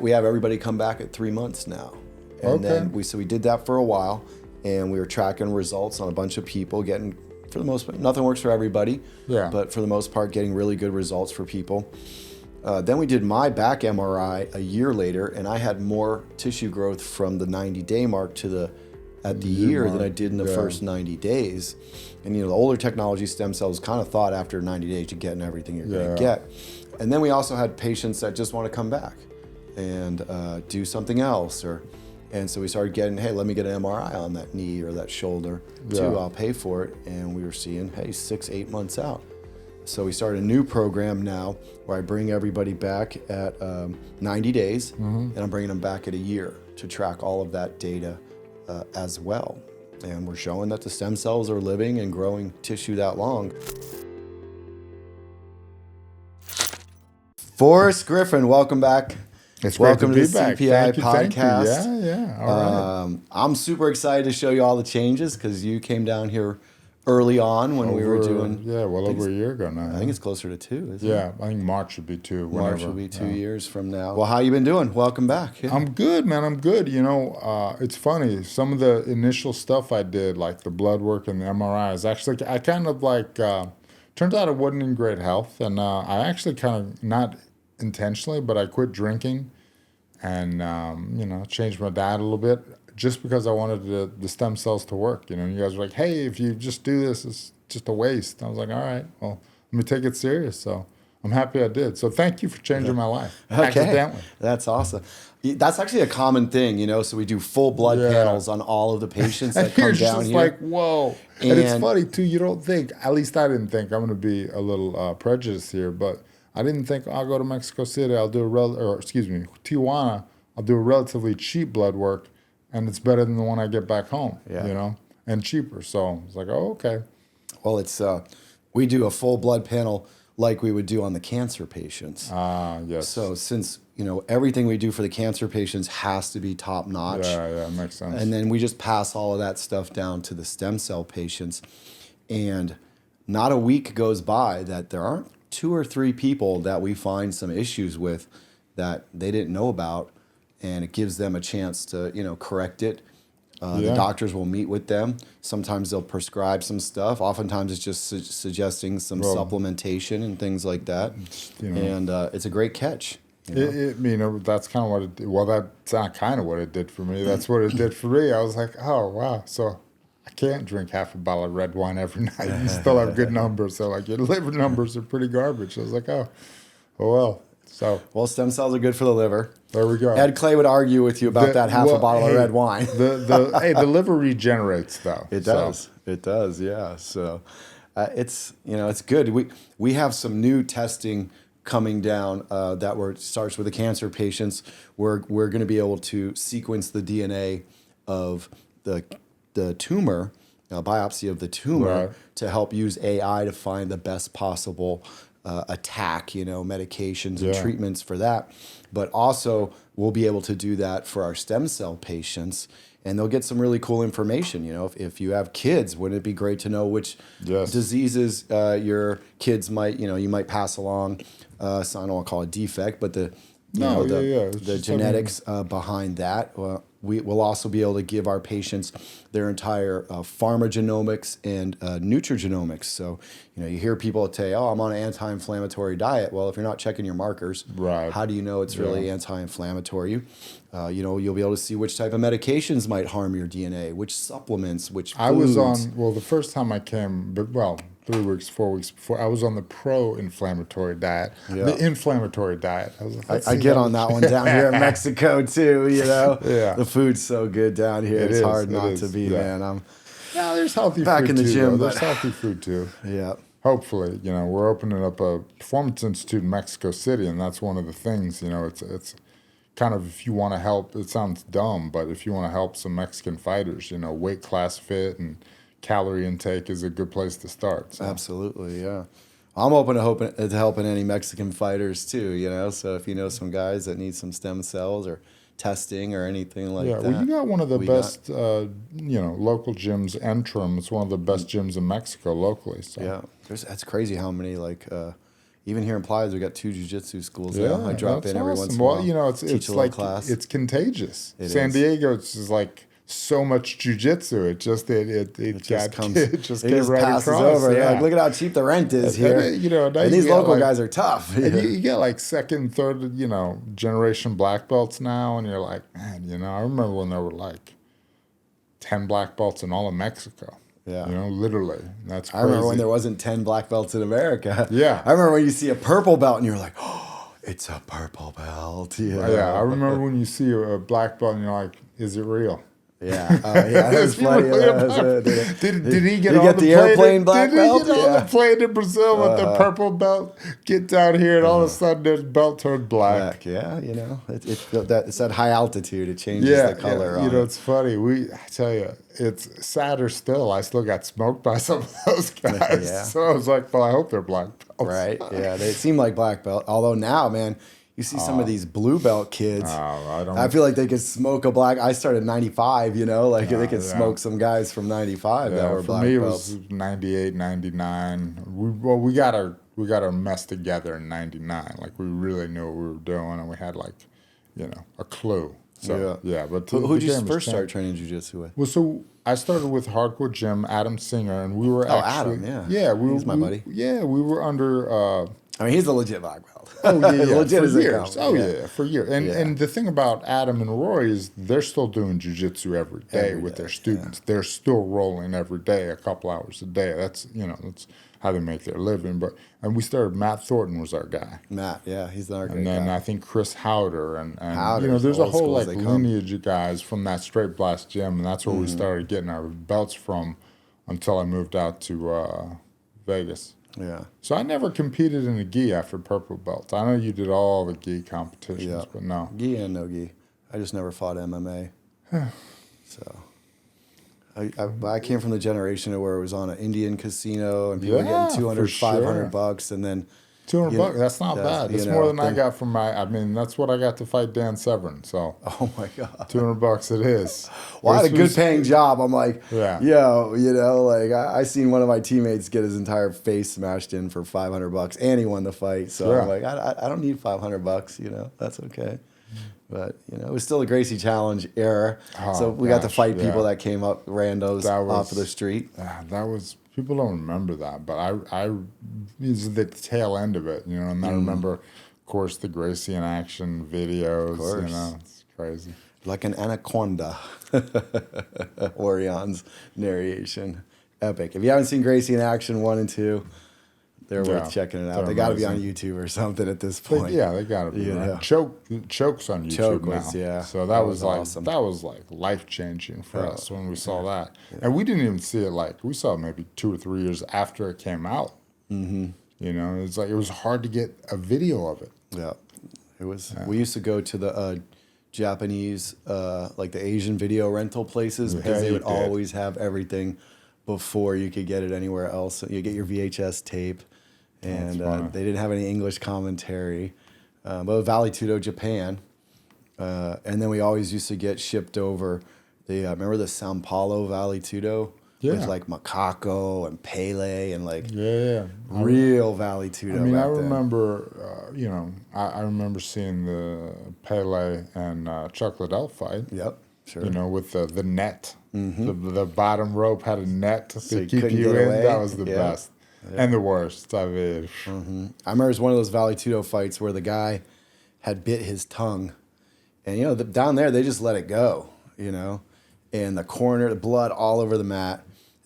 We have everybody come back at 3 months now. And then we did that for a while, and we were tracking results on a bunch of people, getting, for the most part, nothing works for everybody, but for the most part, getting really good results for people. Then we did my back MRI a year later, and I had more tissue growth from the 90-day mark to the year than I did in the first 90 days. And the older technology stem cells kind of thought after 90 days you're getting everything you're going to get. And then we also had patients that just want to come back and do something else, and so we started getting, hey, let me get an MRI on that knee or that shoulder too. I'll pay for it. And we were seeing, hey, 6-8 months out. So we started a new program now where I bring everybody back at 90 days, and I'm bringing them back at a year to track all of that data as well. And we're showing that the stem cells are living and growing tissue that long. Forrest Griffin, welcome back. It's welcome great to be the back. CPI Thank you. podcast. Yeah. All right. I'm super excited to show you all the changes because you came down here early on when we were doing. Yeah, over a year ago now. I think it's closer to 2, isn't it? Yeah, I think March should be 2. March will be 2 years from now. Well, how you been doing? Welcome back. Yeah. I'm good, man. I'm good. It's funny. Some of the initial stuff I did, like the blood work and the MRIs, actually, I kind of turns out I wasn't in great health. And I actually kind of, not intentionally, but I quit drinking and, changed my diet a little bit just because I wanted the stem cells to work. And you guys were like, hey, if you just do this, it's just a waste. I was like, all right, well, let me take it serious. So I'm happy I did. So thank you for changing my life. Accidentally. That's awesome. That's actually a common thing, so we do full blood panels on all of the patients that come down here. Like, whoa. And it's funny, too, you don't think, at least I didn't think, I'm going to be a little prejudiced here, but I didn't think I'll go to Mexico City, Tijuana, I'll do a relatively cheap blood work, and it's better than the one I get back home, and cheaper. So it's like, oh, okay. Well, it's we do a full blood panel like we would do on the cancer patients. Yes. So since, everything we do for the cancer patients has to be top notch. Yeah, makes sense. And then we just pass all of that stuff down to the stem cell patients. And not a week goes by that there aren't 2 or 3 people that we find some issues with that they didn't know about, and it gives them a chance to, correct it. The doctors will meet with them. Sometimes they'll prescribe some stuff. Oftentimes it's just suggesting some supplementation and things like that. And it's a great catch. That's kind of what it did. Well, that's not kind of what it did for me. That's what it did for me. I was like, oh, wow. So I can't drink half a bottle of red wine every night and still have good numbers. So, your liver numbers are pretty garbage. I was like, oh well. Well, stem cells are good for the liver. There we go. Ed Clay would argue with you about that half a bottle of red wine. The liver regenerates, though. It does. So. It does, yeah. So it's good. We have some new testing coming down that starts with the cancer patients. We're going to be able to sequence the DNA of the tumor, biopsy of the tumor, to help use AI to find the best possible attack, medications and treatments for that. But also, we'll be able to do that for our stem cell patients, and they'll get some really cool information. If you have kids, wouldn't it be great to know which diseases your kids might, you might pass along? So I don't want to call it defect, but the genetics behind that. We will also be able to give our patients their entire pharmacogenomics and nutrigenomics. So, you hear people say, oh, I'm on an anti-inflammatory diet. Well, if you're not checking your markers, how do you know it's really anti-inflammatory? You'll be able to see which type of medications might harm your DNA, which supplements, which foods. I was on, the first time I came, 3 weeks, 4 weeks before, I was on the pro-inflammatory diet, the inflammatory diet. I get on that one down here in Mexico too, The food's so good down here. It's hard not to be, man. There's healthy back food in the too, gym. There's healthy food too. Yeah. Hopefully, we're opening up a performance institute in Mexico City, and that's one of the things, it's kind of, if you want to help, it sounds dumb, but if you want to help some Mexican fighters, weight class fit and calorie intake is a good place to start. So. Absolutely, yeah. I'm open to helping any Mexican fighters too, So if you know some guys that need some stem cells or testing or anything like that. Yeah, well, you got one of the best, local gyms, Entrum. It's one of the best gyms in Mexico locally. So. Yeah, that's crazy how many even here in Plies, we got 2 jiu-jitsu schools now. I drop that's in every once in a Well, while. you know, teach it's a little like class. it's contagious. It San is. Diego is like so much jujitsu. It just it just got comes. it just It came just right passes across. over. They're Yeah. like, look at how cheap the rent is here. You know, now And you these get, local like- guys are tough. And you get like second, third, you know, generation black belts now, and you're like, man, you know, I remember when there were like 10 black belts in all of Mexico. Yeah. You know, literally. That's crazy. I remember when there wasn't 10 black belts in America. Yeah. I remember when you see a purple belt and you're like, oh, it's a purple belt. Yeah, I remember when you see a black belt and you're like, is it real? Yeah. Yeah. There's plenty of those. Did he get you on get the plane? airplane black Did belt? he get on the plane in Brazil with the purple belt? Get down here, and all of a sudden, his belt turned black. Yeah, you know, it's that high altitude. It changes Yeah, the color. yeah. On You know, it. it's funny. I tell you, it's sadder still. I still got smoked by some of those guys. Yeah. So I was like, well, I hope they're black belts. Right? Yeah, they seem like black belt. Although now, man, you see some of these blue belt kids. I feel like they could smoke a black. I started 95. You know, like they could smoke some guys from 95 that were black for me, belts. it was 98, 99. We got our mess together in 99. Like we really knew what we were doing, and we had like, you know, a clue. So yeah, but who'd you first start training jiu-jitsu with? Well, so I started with Hardcore Gym, Adam Singer, and we were Adam, yeah, he's my buddy. Yeah, we were under. I mean, he's a legit black belt. Oh yeah, legit for as they years. come. Oh yeah, for years. And the thing about Adam and Roy is they're still doing jiu-jitsu every day with their students. They're still rolling every day, a couple hours a day. That's how they make their living. And we started. Matt Thornton was our guy. Matt, yeah, he's our great And then guy. I think Chris Howder and Howder's there's a old whole school as like they come. lineage of guys from that Straight Blast gym, and that's where we started getting our belts from until I moved out to Vegas. Yeah. So I never competed in a gi after purple belt. I know you did all the gi competitions, but no. Gi and no gi. I just never fought MMA. So I came from the generation where it was on an Indian casino and people were getting 200, for $500, and then $200, that's not bad. That's more than I got from that's what I got to fight Dan Severn. So oh my God, $200 it is. Well, I had a good paying job. I'm like, Yeah. yo, like I seen one of my teammates get his entire face smashed in for $500, and he won the fight. So Yeah. I'm like, I don't need $500. That's okay. But it was still a Gracie Challenge era. So we got to fight people that came up randos off of the street. That was people don't remember that, but I was the tail end of it, and I remember, of course, the Gracie in action videos. Of course. It's crazy. Like an anaconda. Orion's narration, epic. If you haven't seen Gracie in action 1 and 2. They're worth checking it out. They got to be on YouTube or something at this point. They got to be. Right? Choke's on YouTube Choke now. was, So that was like awesome. that was like life changing for us when we saw that, and we didn't even see it we saw it maybe 2 or 3 years after it came out. Mm-hmm. It's like it was hard to get a video of it. Yeah, it was. Yeah. We used to go to the Japanese, like the Asian video rental places because they would always have everything before you could get it anywhere else. You get your VHS tape. And they didn't have any English commentary. But Valley Tudo, Japan. And then we always used to get shipped over. Remember the Sao Paulo Valley Tudo? Yeah. With like Macaco and Pele and like real Valley Tudo. I mean, I remember, I remember seeing the Pele and Chuck Liddell fight. Yep, sure. With the net. Mm-hmm. The bottom rope had a net to keep you in. Away. That was the best. Yeah. And the worst, I mean. Mm-hmm. I remember it was one of those Valley Tudo fights where the guy had bit his tongue. And, down there, they just let it go, And the corner, the blood all over the mat.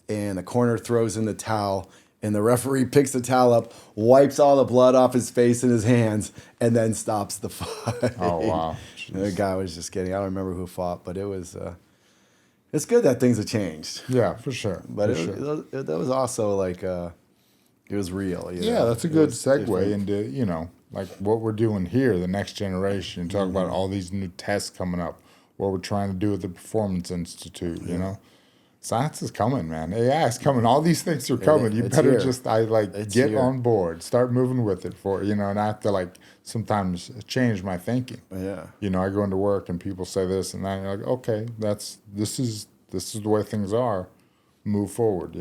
And the corner throws in the towel. And the referee picks the towel up, wipes all the blood off his face and his hands, and then stops the fight. Oh, wow. The guy was just kidding. I don't remember who fought, but it was... it's good that things have changed. Yeah, for sure. But that was also like... it was real. Yeah, that's a good segue into, like what we're doing here, the next generation. Talk about all these new tests coming up, what we're trying to do with the Performance Institute, Science is coming, man. AI is coming. All these things are coming. You better just get on board, start moving with it and I have to sometimes change my thinking. Yeah. I go into work and people say this and that, and you're like, okay, this is the way things are. Move forward,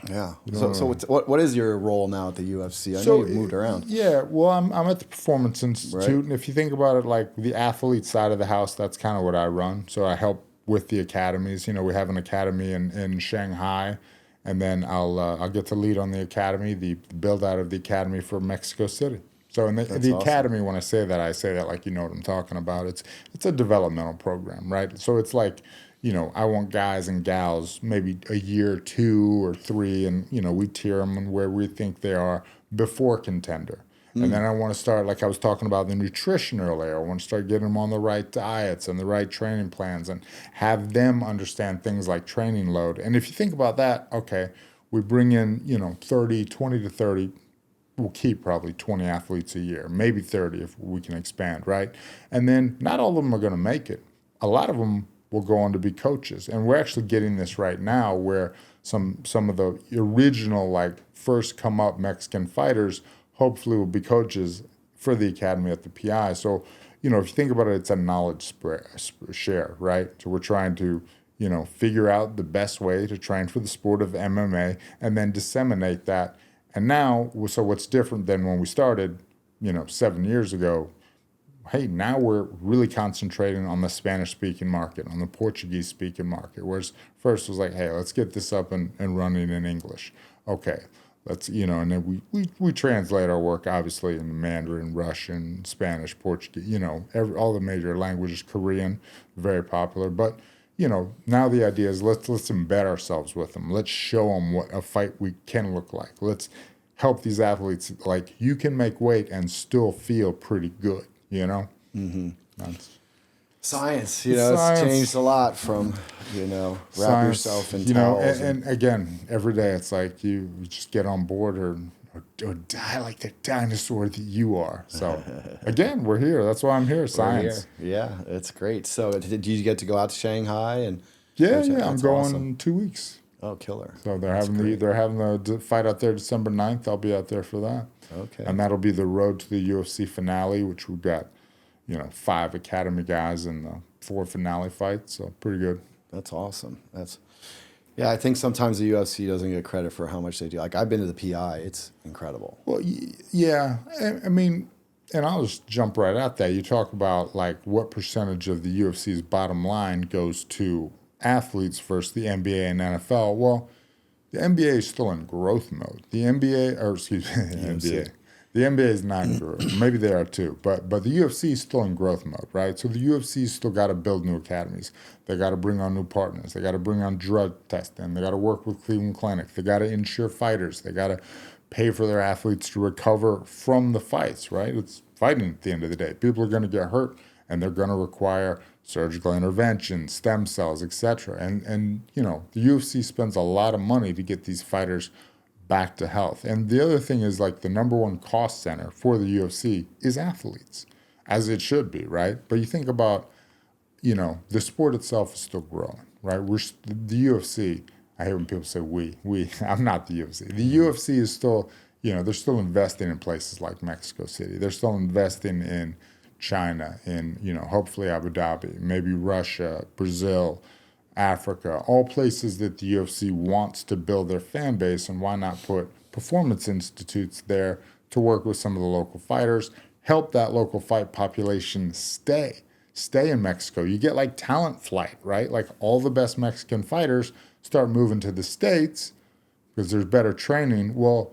Yeah. You So, don't so know. what is your role now at the UFC? I know So you've moved around, yeah, well, I'm at the Performance right? Institute, and if you think about it, like the athlete side of the house, that's kind of what I run. So I help with the academies. You know, we have an academy in Shanghai, and then I'll get to lead on the academy, the build out of the academy for Mexico City. So in That's the awesome. academy, when I say that like you know what I'm talking about. It's a developmental program, right? So it's like, you know, I want guys and gals maybe a year, 2 or 3, and you know we tier them and where we think they are before contender. And then Hmm. I want to start, like I was talking about the nutrition earlier. I want to start getting them on the right diets and the right training plans and have them understand things like training load. And if you think about that, okay, we bring in, you know, 30, 20 to 30, we'll keep probably 20 athletes a year, maybe 30 if we can expand, right? And then not all of them are going to make it. A lot of them will go on to be coaches. And we're actually getting this right now where some of the original like first come up Mexican fighters hopefully will be coaches for the academy at the PI. So, you know, if you think about it, it's a knowledge share, right? So we're trying to, you know, figure out the best way to train for the sport of MMA and then disseminate that. And now, so what's different than when we started, you know, 7 years ago? Hey, now we're really concentrating on the Spanish speaking market, on the Portuguese speaking market. Whereas first it was like, hey, let's get this up and running in English. Okay, let's, you know, and then we translate our work obviously in Mandarin, Russian, Spanish, Portuguese, you know, all the major languages, Korean, very popular. But, you know, now the idea is let's embed ourselves with them. Let's show them what a fight week can look like. Let's help these athletes, like you can make weight and still feel pretty good, you know? Hmm. That's Science, it's changed science. a lot from, wrap Science, yourself in you know, towels and and again, every day it's like you just get on board or die like the dinosaur that you are. So again, we're here. That's why I'm here. we're here. Science. Yeah, it's great. So did you get to go out to Shanghai and Yeah, coach? yeah. I'm That's awesome. going 2 weeks. Oh, killer. So That's great. they're having the fight out there December 9th. I'll be out there for that. Okay. And that'll be the road to the UFC finale, which we've got, you know, 5 academy guys and the 4 finale fights. So pretty good. That's awesome. Yeah, I think sometimes the UFC doesn't get credit for how much they do. Like I've been to the PI, it's incredible. Well, yeah. I mean, and I'll just jump right at that. You talk about like what percentage of the UFC's bottom line goes to athletes versus the NBA and NFL. Well, the NBA is still in growth mode. The NBA, or excuse me, the UFC. NBA. The NBA is not in growth. Maybe they are too, but the UFC is still in growth mode, right? So the UFC still got to build new academies. They got to bring on new partners. They got to bring on drug testing. They got to work with Cleveland Clinic. They got to insure fighters. They got to pay for their athletes to recover from the fights, right? It's fighting at the end of the day. People are going to get hurt, and they're going to require surgical intervention, stem cells, etc. And you know, the UFC spends a lot of money to get these fighters back to health. And the other thing is like the number one cost center for the UFC is athletes, as it should be, right? But you think about, you know, the sport itself is still growing, right? The UFC. I hate when people say we. I'm not the UFC. The UFC is still, you know, they're still investing in places like Mexico City. They're still investing in China, in, you know, hopefully Abu Dhabi, maybe Russia, Brazil, Africa, all places that the UFC wants to build their fan base, and why not put performance institutes there to work with some of the local fighters, help that local fight population stay in Mexico. You get like talent flight, right? Like all the best Mexican fighters start moving to the States because there's better training. Well,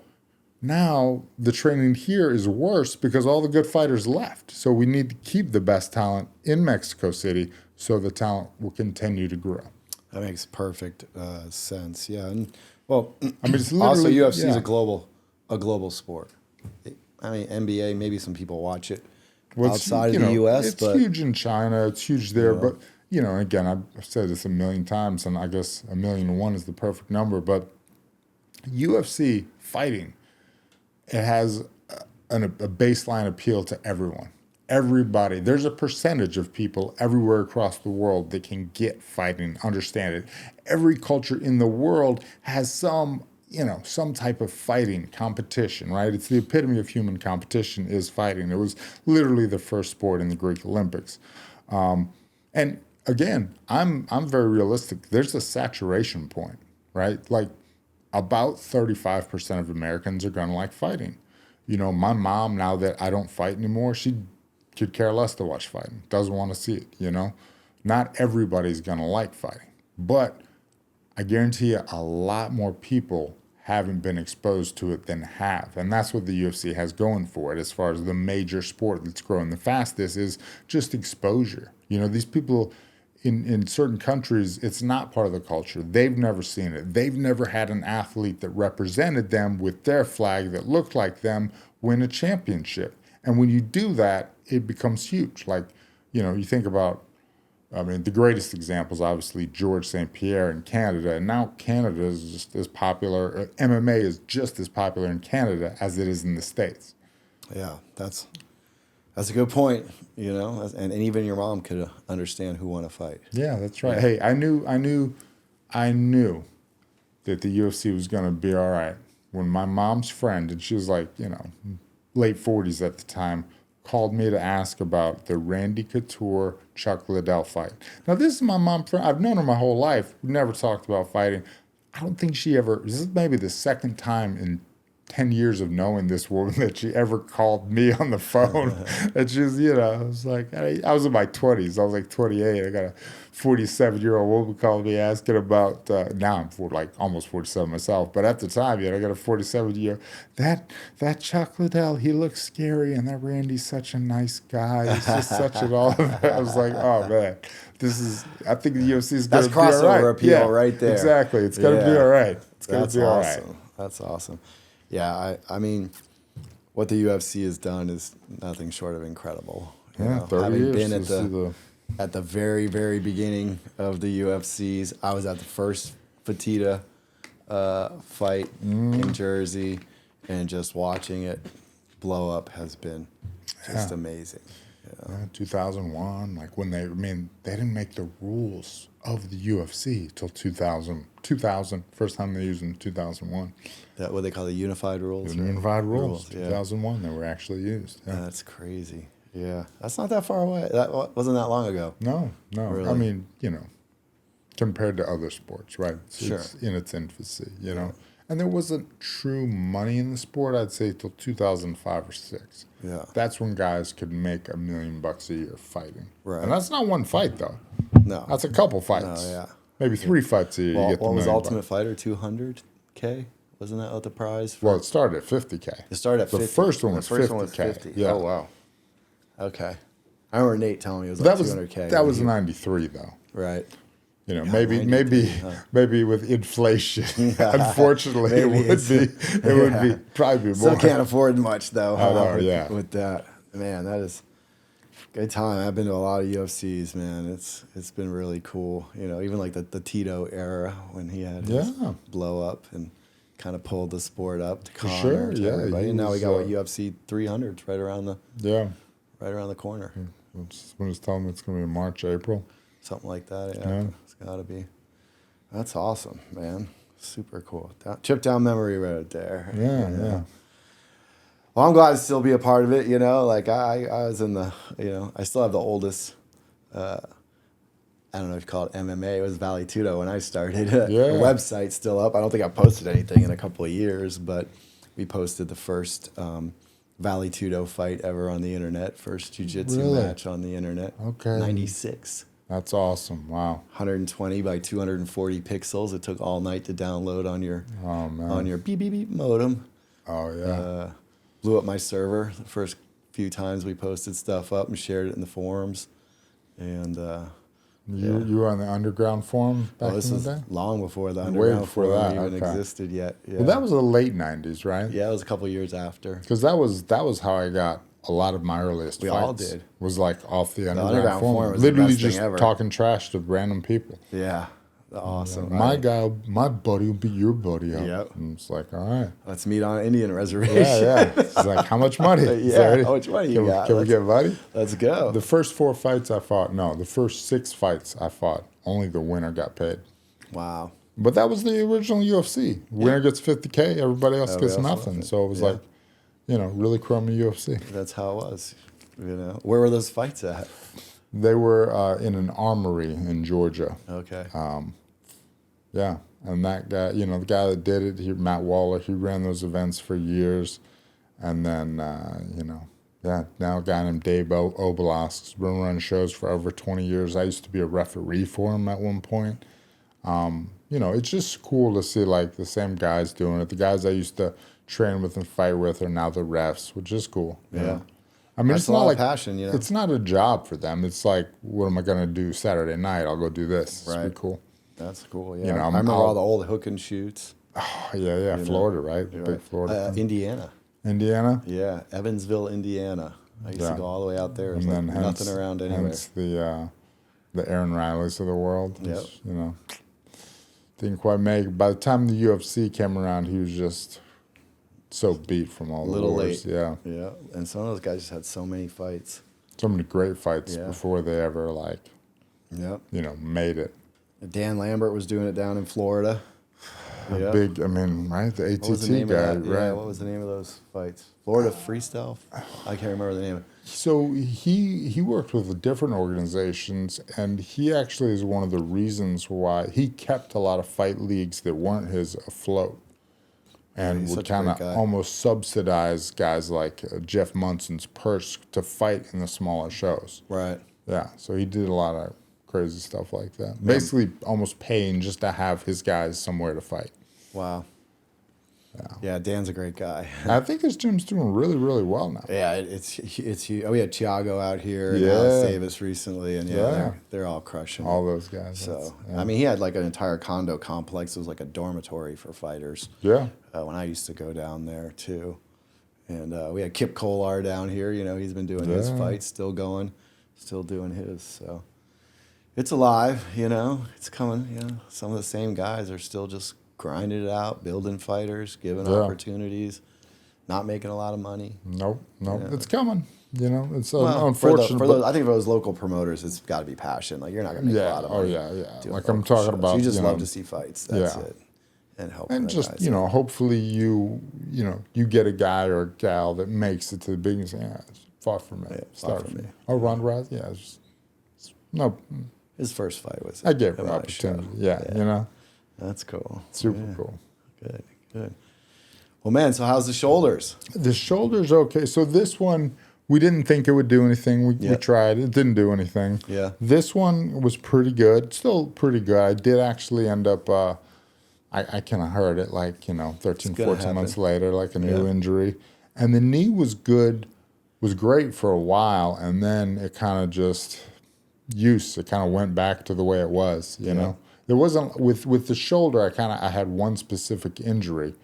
now the training here is worse because all the good fighters left. So we need to keep the best talent in Mexico City so the talent will continue to grow. That makes perfect sense. Yeah, and well, I mean, it's also literally, UFC is yeah. a global sport. I mean, NBA, maybe some people watch it Well, it's, outside you of the know, U.S., it's but huge in China. It's huge you there. know, But, you know, again, I've said this a million times, and I guess 1,000,001 is the perfect number. But UFC fighting, it has a baseline appeal to everyone. Everybody. There's a percentage of people everywhere across the world that can get fighting, understand it. Every culture in the world has some, you know, some type of fighting competition, right? It's the epitome of human competition is fighting. It was literally the first sport in the Greek Olympics. And again, I'm very realistic. There's a saturation point, right? Like about 35% of Americans are going to like fighting. You know, my mom, now that I don't fight anymore, she could care less to watch fighting, doesn't want to see it, you know. Not everybody's going to like fighting, but I guarantee you a lot more people haven't been exposed to it than have. And that's what the UFC has going for it as far as the major sport that's growing the fastest is just exposure. You know, these people in certain countries, it's not part of the culture. They've never seen it. They've never had an athlete that represented them with their flag that looked like them win a championship. And when you do that, it becomes huge. Like, you know, you think about, I mean, the greatest example is obviously George St. Pierre in Canada. And now Canada is just as popular, MMA is just as popular in Canada as it is in the States. Yeah, that's a good point, you know, and even your mom could understand who won a fight. Yeah, that's right. Yeah. Hey, I knew that the UFC was going to be all right when my mom's friend, and she was like, you know, late 40s at the time, called me to ask about the Randy Couture Chuck Liddell fight. Now, this is my mom friend. I've known her my whole life. We've never talked about fighting. I don't think she ever, this is maybe the second time in 10 years of knowing this woman that she ever called me on the phone. And she was, you know, I was like, I was in my 20s. I was like 28. I got a 47-year-old woman calling me asking about, now I'm like almost 47 myself. But at the time, you know, I got a 47-year, that Chuck Liddell, he looks scary. And that Randy's such a nice guy. He's just such an all of it. I was like, oh, man. I think the UFC is going to be all right. That's crossover appeal right there. Exactly. It's going to be all right. It's going to be all right. That's awesome. Yeah, I mean, what the UFC has done is nothing short of incredible. You know, 30 having years been at the very, very beginning of the UFCs, I was at the first Fertitta fight in Jersey, and just watching it blow up has been just amazing. You know? 2001, like when they didn't make the rules of the UFC till 2000, first time they used them in 2001. That what they call the unified rules? The unified rules, 2001, they were actually used. Yeah. That's crazy. Yeah, that's not that far away. That wasn't that long ago. No. Really? I mean, you know, compared to other sports, right? Sure. It's in its infancy, you know. And there wasn't true money in the sport, I'd say, till 2005 or 6. Yeah. That's when guys could make $1 million a year fighting. Right. And that's not one fight, though. No. That's a couple fights. No, yeah. Maybe 3 fights a year. Well, you get what was $1 million. Ultimate Fighter? 200K? Wasn't that what the prize? Well, it started at 50K. It started at 50. The first one was 50K. Yeah. Oh, wow. Okay. I remember Nate telling me it was like 200K. That was 93, though. Right. You know, Yeah, maybe with inflation, unfortunately, it would be probably more. Still can't afford much though. With that, man, that is good time. I've been to a lot of UFCs, man. It's been really cool. You know, even like the Tito era when he had his blow up and kind of pulled the sport up to Conor, to everybody. And now we got UFC 300s right around the corner. When it's telling me it's going to be in March, April. Something like that, yeah. It's got to be. That's awesome, man. Super cool. Trip down memory road there. Yeah. Well, I'm glad to still be a part of it, you know. Like, I was in the, you know, I still have the oldest, I don't know if you call it MMA. It was Valley Tudo when I started. The website's still up. I don't think I posted anything in a couple of years, but we posted the first Valley Tudo fight ever on the internet. First jiu-jitsu match on the internet. Okay. 96. That's awesome. Wow. 120 by 240 pixels. It took all night to download on your beep beep beep modem. Oh yeah. Blew up my server the first few times we posted stuff up and shared it in the forums. And you were on the underground forum back in the day? Long before the underground forum even existed yet. Yeah. Well, that was the late 90s, right? Yeah, it was a couple years after. Because that was how I got a lot of my earliest fights. We all did. Was like off the underground forum. Was literally the best just thing ever. Talking trash to random people. Yeah. Awesome. My buddy will be your buddy. Yep. And it's like, all right. Let's meet on an Indian reservation. Yeah. It's like, how much money? How much money you got? Can we get money? Let's go. The first 4 fights I fought, the first 6 fights I fought, only the winner got paid. Wow. But that was the original UFC. Winner gets 50K, everybody else gets nothing. So it was like, really crummy UFC. That's how it was. You know, where were those fights at? They were in an armory in Georgia. Okay. Yeah, and that guy, the guy that did it, Matt Waller, he ran those events for years, and then yeah, now a guy named Dave Obelask's been running shows for over 20 years. I used to be a referee for him at one point. It's just cool to see like the same guys doing it. The guys I used to train with and fight with are now the refs, which is cool. Yeah. I mean, That's it's a not lot like of passion, you know. it's not a job for them. It's like, what am I gonna do Saturday night? I'll go do this. It's Right. pretty cool. That's cool. You Yeah. know, I remember all the old hook and shoots. Oh, yeah, Florida, right? You're Big right. Florida. Indiana. Indiana. Yeah. Evansville, Indiana. I used to go all the way out there. There's And like then nothing around anywhere. hence the Aaron Rileys of the world. Yep. Didn't quite make it. By the time the UFC came around, he was just so beat from all the Little wars. late. Yeah. Yeah. And some of those guys just had so many fights. So many great fights Yeah. before they ever Yep. made it. Dan Lambert was doing it down in Florida. Yeah. Big, I mean, right? The What was the ATT name guy, of that? right? Yeah, what was the name of those fights? Florida Freestyle? I can't remember the name of it. So he worked with different organizations, and he actually is one of the reasons why he kept a lot of fight leagues that weren't his afloat, and he's would such a kind great of guy. almost subsidize guys like Jeff Munson's purse to fight in the smaller shows. Right. Yeah, so he did a lot of crazy stuff like that. Basically, almost paying just to have his guys somewhere to fight. Wow. Yeah, Dan's a great guy. I think his gym's doing really, really well now. Yeah, it's huge. Oh, we had Thiago out here and Yeah. Alex Davis recently, and Yeah. they're all crushing. All those guys. So, yeah. I mean, he had like an entire condo complex. It was like a dormitory for fighters. Yeah. When I used to go down there too, and we had Kip Kolar down here. He's been doing his Yeah. fights, still going, still doing his. So it's alive. It's coming. Some of the same guys are still just grinding it out, building fighters, giving Yeah. opportunities, not making a lot of money. Nope. Yeah. It's coming. It's Well, unfortunate. for but- those, I think for those local promoters, it's got to be passion. Like you're not gonna make a Yeah. lot of Oh, money. yeah, yeah. doing Like I'm local talking shows. about, You just love to see fights. That's yeah. it, and help. and the just, guys. hopefully you get a guy or a gal that makes it to the big and say, yeah, it's far from me. Yeah, Start far from from me. Oh, Ronda Rousey? Yeah. No, His first fight was. I gave her a nice show. opportunity. Yeah. That's cool. Super Yeah. cool. Good. Well, man. So how's the shoulders? The shoulder's okay. So this one, we didn't think it would do anything. We Yeah. tried. It didn't do anything. Yeah. This one was pretty good. Still pretty good. I did actually end up, I kind of heard it like, 13, gonna 14 months happen. later, like a new Yeah. injury. And the knee was good, was great for a while. And then it kind of just, it kind of went back to the way it was, you know? There wasn't, with the shoulder, I had one specific injury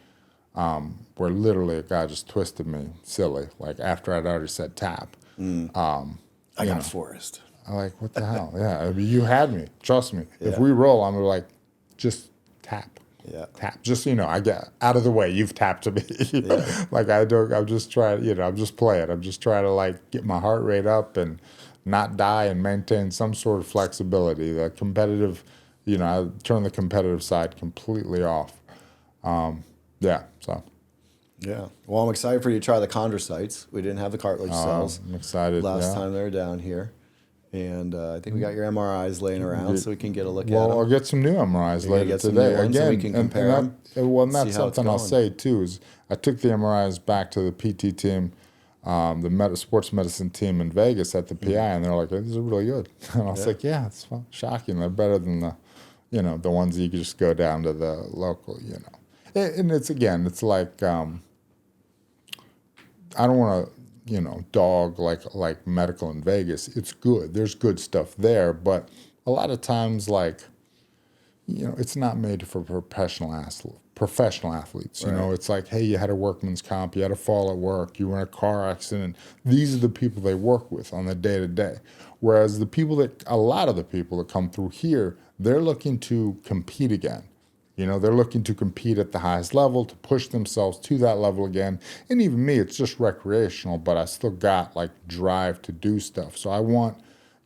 where literally a guy just twisted me silly, like after I'd already said tap. I got Forrest. I'm like, what the hell? Yeah, I mean, you had me. Trust me. If Yeah. we roll, I'm like, just tap. Yeah. Tap. Just, I get out of the way. You've tapped to me. Like I'm just trying, I'm just playing. I'm just trying to like get my heart rate up and not die and maintain some sort of flexibility. The competitive, I turn the competitive side completely off. Yeah, so. Yeah. Well, I'm excited for you to try the chondrocytes. We didn't have the cartilage cells I'm excited. last yeah. time they were down here. And I think we got your MRIs laying around so we can get a look at Well, them. I'll get some new MRIs You're gonna later get some today. new ones so Again, we can compare them, and that's see how it's something I'll going. say too. Is I took the MRIs back to the PT team, the sports medicine team in Vegas at the PI, and they're like, "These are really good." And I was like, "Yeah, it's fun. Shocking. They're better than the ones you could just go down to the local, And it's like I don't want to, dog like medical in Vegas. It's good. There's good stuff there, but a lot of times, it's not made for professional athletes. Right. It's like, hey, you had a workman's comp, you had a fall at work, you were in a car accident. These are the people they work with on the day to day. Whereas a lot of the people that come through here, they're looking to compete again. They're looking to compete at the highest level, to push themselves to that level again. And even me, it's just recreational, but I still got drive to do stuff. So I want,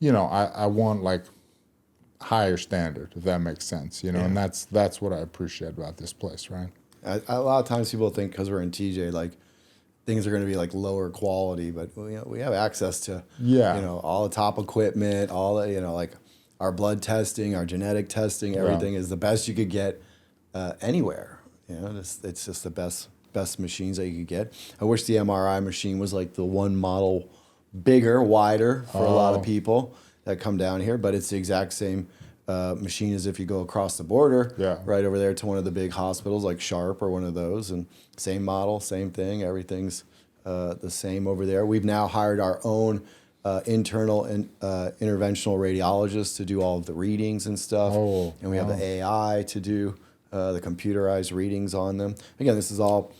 I want higher standard, if that makes sense, and that's what I appreciate about this place, right? A lot of times people think because we're in TJ, things are going to be lower quality, but we have access to all the top equipment, all the our blood testing, our genetic testing, everything is the best you could get anywhere. You know, it's just the best machines that you could get. I wish the MRI machine was like the one model bigger, wider for a lot of people that come down here, but it's the exact same machine as if you go across the border, right over there to one of the big hospitals like Sharp or one of those, and same model, same thing. Everything's the same over there. We've now hired our own internal and interventional radiologists to do all of the readings and stuff, and we have the AI to do the computerized readings on them. Again, this is all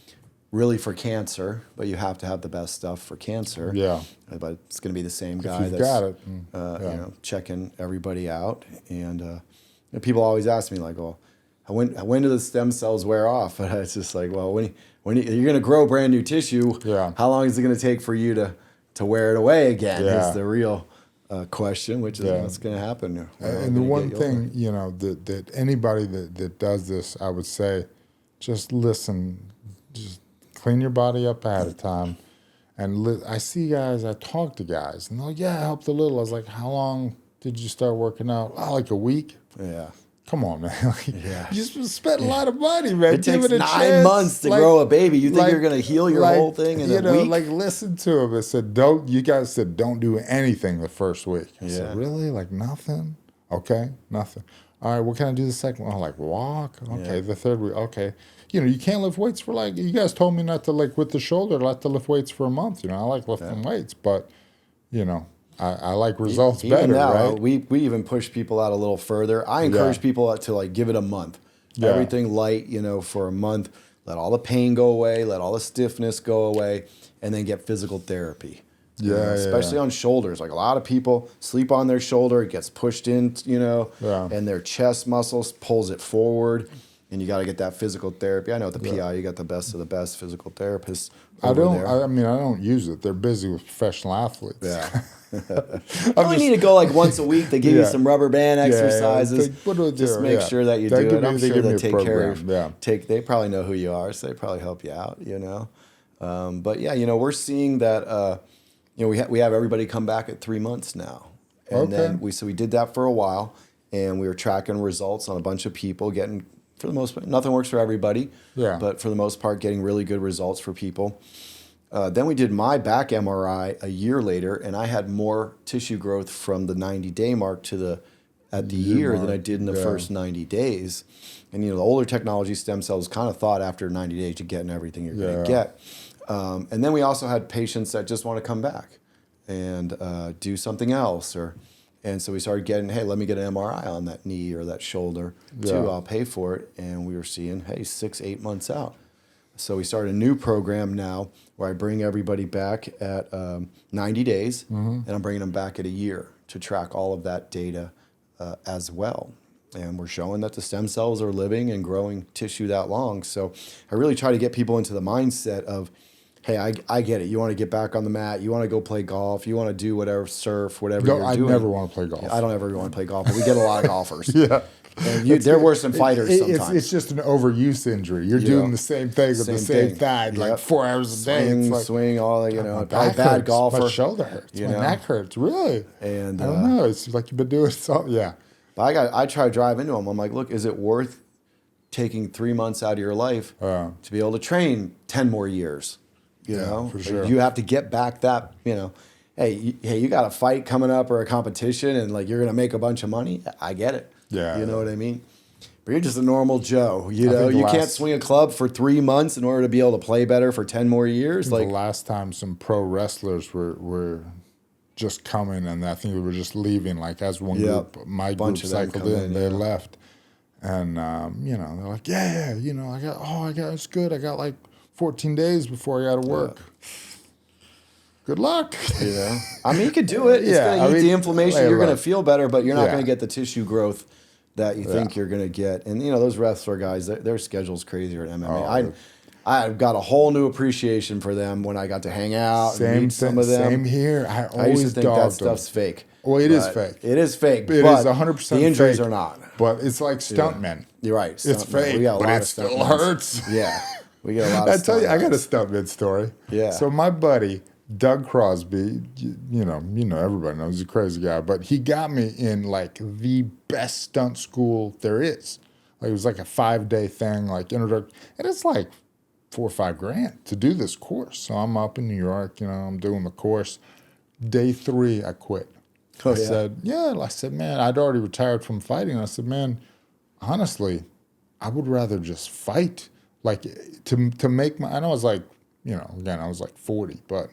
really for cancer, but you have to have the best stuff for cancer. Yeah. But it's going to be the same guy that's got it. you know, checking everybody out. And you know, people always ask me like, well, when do the stem cells wear off? But it's just like, well, when you're going to grow brand new tissue, how long is it going to take for you to wear it away again? Is the real question, which is what's going to happen. And the one thing, you know, that anybody that does this, I would say, just listen, just clean your body up ahead of time. And I see guys, I talk to guys, and they're like, yeah, it helped a little. I was like, how long did you start working out? Oh, like a week. Yeah. Come on, man. Like, you just spent a lot of money, man. It takes 9 months to grow a baby. You think you're going to heal your whole thing in a week? Like, listen to him. It said, you guys said, don't do anything the first week. I said, really? Like, nothing? Okay, nothing. All right, what can I do the second one? I'm like, walk? Okay, the third week, okay. You know, you can't lift weights for like, you guys told me not to, like, with the shoulder, not to lift weights for a month. You know, I like lifting weights, but, you know, I like results better, now, right? We even push people out a little further. I encourage people to, like, give it a month. Everything light, you know, for a month. Let all the pain go away. Let all the stiffness go away. And then get physical therapy. Especially on shoulders. Like, a lot of people sleep on their shoulder. It gets pushed in, you know, and their chest muscles pulls it forward. And you got to get that physical therapy. I know at the PI, you got the best of the best physical therapists over there. I mean, I don't use it. They're busy with professional athletes. Yeah. You only need to go like once a week. They give you some rubber band exercises. Just make sure that you do it. I'm sure they take care of. They probably know who you are, so they probably help you out. You know, but yeah, you know, we're seeing that. You know, we have everybody come back at 3 months now, and then we did that for a while, and we were tracking results on a bunch of people, getting, for the most part, nothing works for everybody, but for the most part, getting really good results for people. Then we did my back MRI a year later, and I had more tissue growth from the 90-day mark at the year than I did in the first 90 days. And, you know, the older technology stem cells kind of thought after 90 days you're getting everything you're going to get. And then we also had patients that just want to come back and do something else. And so we started getting, hey, let me get an MRI on that knee or that shoulder too. I'll pay for it. And we were seeing, hey, 6-8 months out. So we started a new program now where I bring everybody back at 90 days, and I'm bringing them back at a year to track all of that data as well. And we're showing that the stem cells are living and growing tissue that long. So I really try to get people into the mindset of, hey, I get it. You want to get back on the mat. You want to go play golf. You want to do whatever, surf, whatever you're doing. I never want to play golf. I don't ever want to play golf, but we get a lot of golfers. And they're worse than fighters sometimes. It's just an overuse injury. You're doing the same thing with the same thing, like 4 hours a day. Swing, all that, you know. Probably bad golfer. My shoulder hurts. My neck hurts. Really? And I don't know. It's like you've been doing something. But I try to drive into them. I'm like, look, is it worth taking 3 months out of your life to be able to train 10 more years? You know, for sure. You have to get back that, you know, hey, you got a fight coming up or a competition and like you're going to make a bunch of money. I get it. Yeah. You know what I mean? But you're just a normal Joe. You know, you can't swing a club for 3 months in order to be able to play better for 10 more years. Like the last time some pro wrestlers were just coming, and I think they were just leaving. Like as one group, my group cycled in, they left, and you know, they're like, you know, it's good. I got like 14 days before I got to work. Good luck. You know, I mean, you could do it. It's going to eat the inflammation. You're going to feel better, but you're not going to get the tissue growth that you think you're going to get. And, you know, those wrestler guys, their schedule's crazier at MMA. I've got a whole new appreciation for them when I got to hang out and meet some of them. Same here. I used to think that stuff's fake. Well, it is fake. It is fake. It is 100% fake. The injuries are not. But it's like stuntmen. You're right. It's fake, we got a but lot it of still hurts. Yeah. We get a lot of I tell you, I got a stuntman story. Yeah. So my buddy Doug Crosby, you know, everybody knows he's a crazy guy, but he got me in like the best stunt school there is. Like it was like a 5-day thing, like introduction, and it's like 4 or 5 grand to do this course. So I'm up in New York, you know, I'm doing the course. Day 3, I quit. Oh, I said, man, I'd already retired from fighting. I said, man, honestly, I would rather just fight. Like to make my, I know I was like, you know, again, I was like 40, but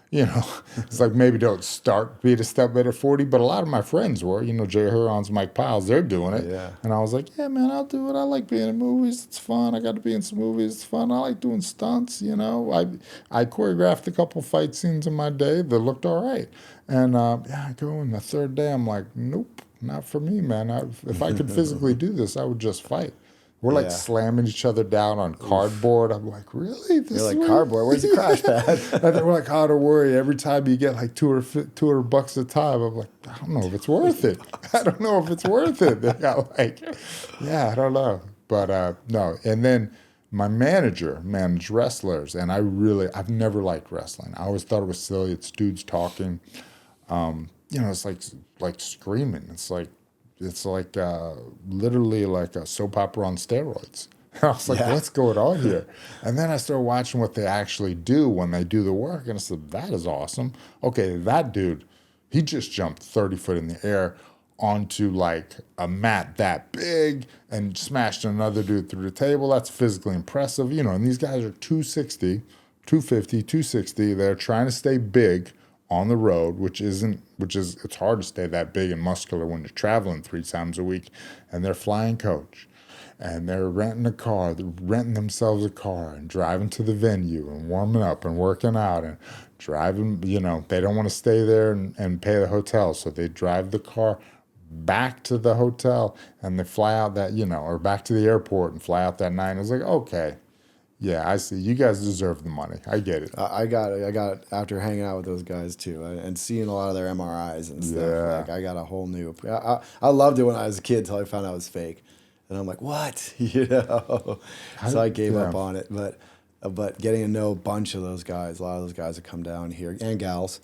you know, it's like maybe don't start being a step better 40, but a lot of my friends were, you know, Jay Hurons, Mike Piles, they're doing it. Yeah. And I was like, yeah, man, I'll do it. I like being in movies. It's fun. I got to be in some movies. It's fun. I like doing stunts, you know. I choreographed a couple fight scenes in my day that looked all right. And I go in the 3rd day, I'm like, nope, not for me, man. If I could physically do this, I would just fight. We're like slamming each other down on cardboard. I'm like, really? You're like, cardboard? Where's the crash pad? And they were like, oh, don't worry. Every time you get like $200 a time. I'm like, I don't know if it's worth it. I don't know if it's worth it. They got like, I don't know. But no. And then my manager managed wrestlers. And I've never liked wrestling. I always thought it was silly. It's dudes talking. You know, it's like screaming. It's like literally like a soap opera on steroids. I was like, what's going on here? And then I started watching what they actually do when they do the work. And I said, that is awesome. Okay, that dude, he just jumped 30 foot in the air onto like a mat that big and smashed another dude through the table. That's physically impressive. You know, and these guys are 260, 250, 260. They're trying to stay big on the road, it's hard to stay that big and muscular when you're traveling 3 times a week, and they're flying coach, and they're renting a car, they're renting themselves a car and driving to the venue and warming up and working out and driving, you know, they don't want to stay there and pay the hotel, so they drive the car back to the hotel and they fly out that, you know, or back to the airport and fly out that night. And I was like, okay. Yeah, I see. You guys deserve the money. I get it. I got it after hanging out with those guys too, and seeing a lot of their MRIs and stuff. Yeah. Like I got a whole new. I loved it when I was a kid until I found out it was fake, and I'm like, what, you know? So I gave up on it. But getting to know a bunch of those guys, a lot of those guys that come down here and gals,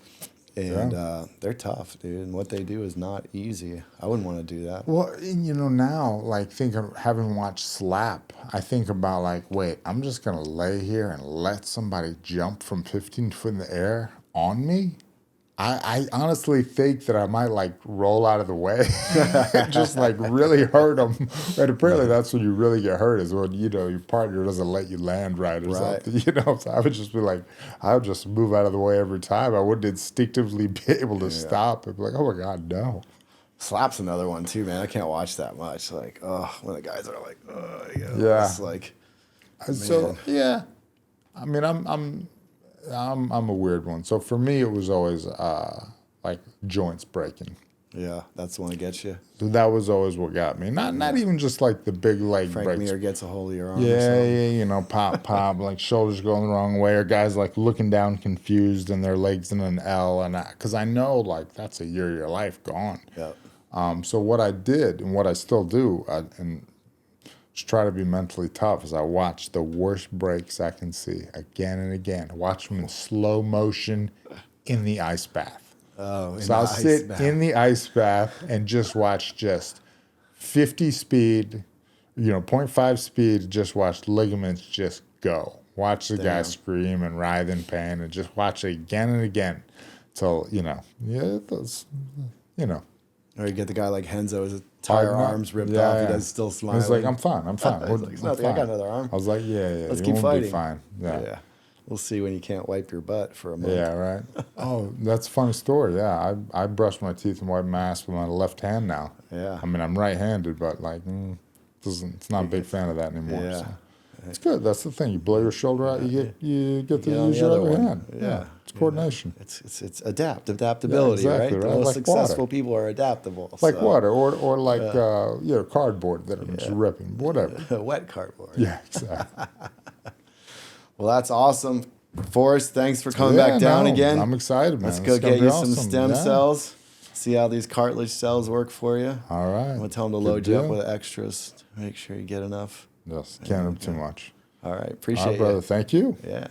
and they're tough, dude. And what they do is not easy. I wouldn't want to do that. Well, and, you know, now, like, having watched Slap, I think about, like, wait, I'm just going to lay here and let somebody jump from 15 foot in the air on me? I honestly think that I might, like, roll out of the way and just, like, really hurt them. And apparently that's when you really get hurt, is when, you know, your partner doesn't let you land right or something, you know? So I would just be like, I would just move out of the way every time. I wouldn't instinctively be able to stop and be like, oh, my God, no. Slap's another one, too, man. I can't watch that much. Like, when the guys are like, It's like, so, yeah. I mean, I'm a weird one. So for me, it was always like joints breaking. Yeah, that's the one that gets you. So that was always what got me. Not even just like the big leg Frank breaks. Mir gets a hold of your arm. Yeah, you know, pop, like shoulders going the wrong way, or guys like looking down confused and their legs in an L, and because I know like that's a year of your life gone. Yeah. So what I did and what I still do, and just try to be mentally tough, as I watch the worst breaks I can see again and again. Watch them in slow motion in the ice bath. Oh, so I'll sit in the ice bath and just watch 50 speed, you know, 0.5 speed, just watch ligaments just go. Watch the guy scream and writhe in pain and just watch it again and again till, you know, you know. Or you get the guy like Henzo, his entire arm's ripped off. He does still smiling. He's like, I'm fine. He's like, it's nothing. I got another arm. I was like, yeah. Let's keep fighting. Fine. Yeah. We'll see when you can't wipe your butt for a month. Yeah, right. Oh, that's a funny story. Yeah, I brush my teeth and wipe my ass with my left hand now. Yeah. I mean, I'm right-handed, but like, it's not a big fan of that anymore. Yeah. So. It's good. That's the thing. You blow your shoulder out, you get to use your other hand. Yeah. It's coordination. It's adaptability, exactly, right? The most successful people are adaptable. Like water, or like you know, cardboard that I'm just ripping, whatever. Wet cardboard. Yeah, exactly. Well, that's awesome. Forrest, thanks for coming back down again. I'm excited, man. Let's go get you some stem cells. See how these cartilage cells work for you. All right. I'm going to tell them to load you up with extras. Make sure you get enough. Yes, can't have too much. All right. Appreciate it. Brother. Thank you. Yeah.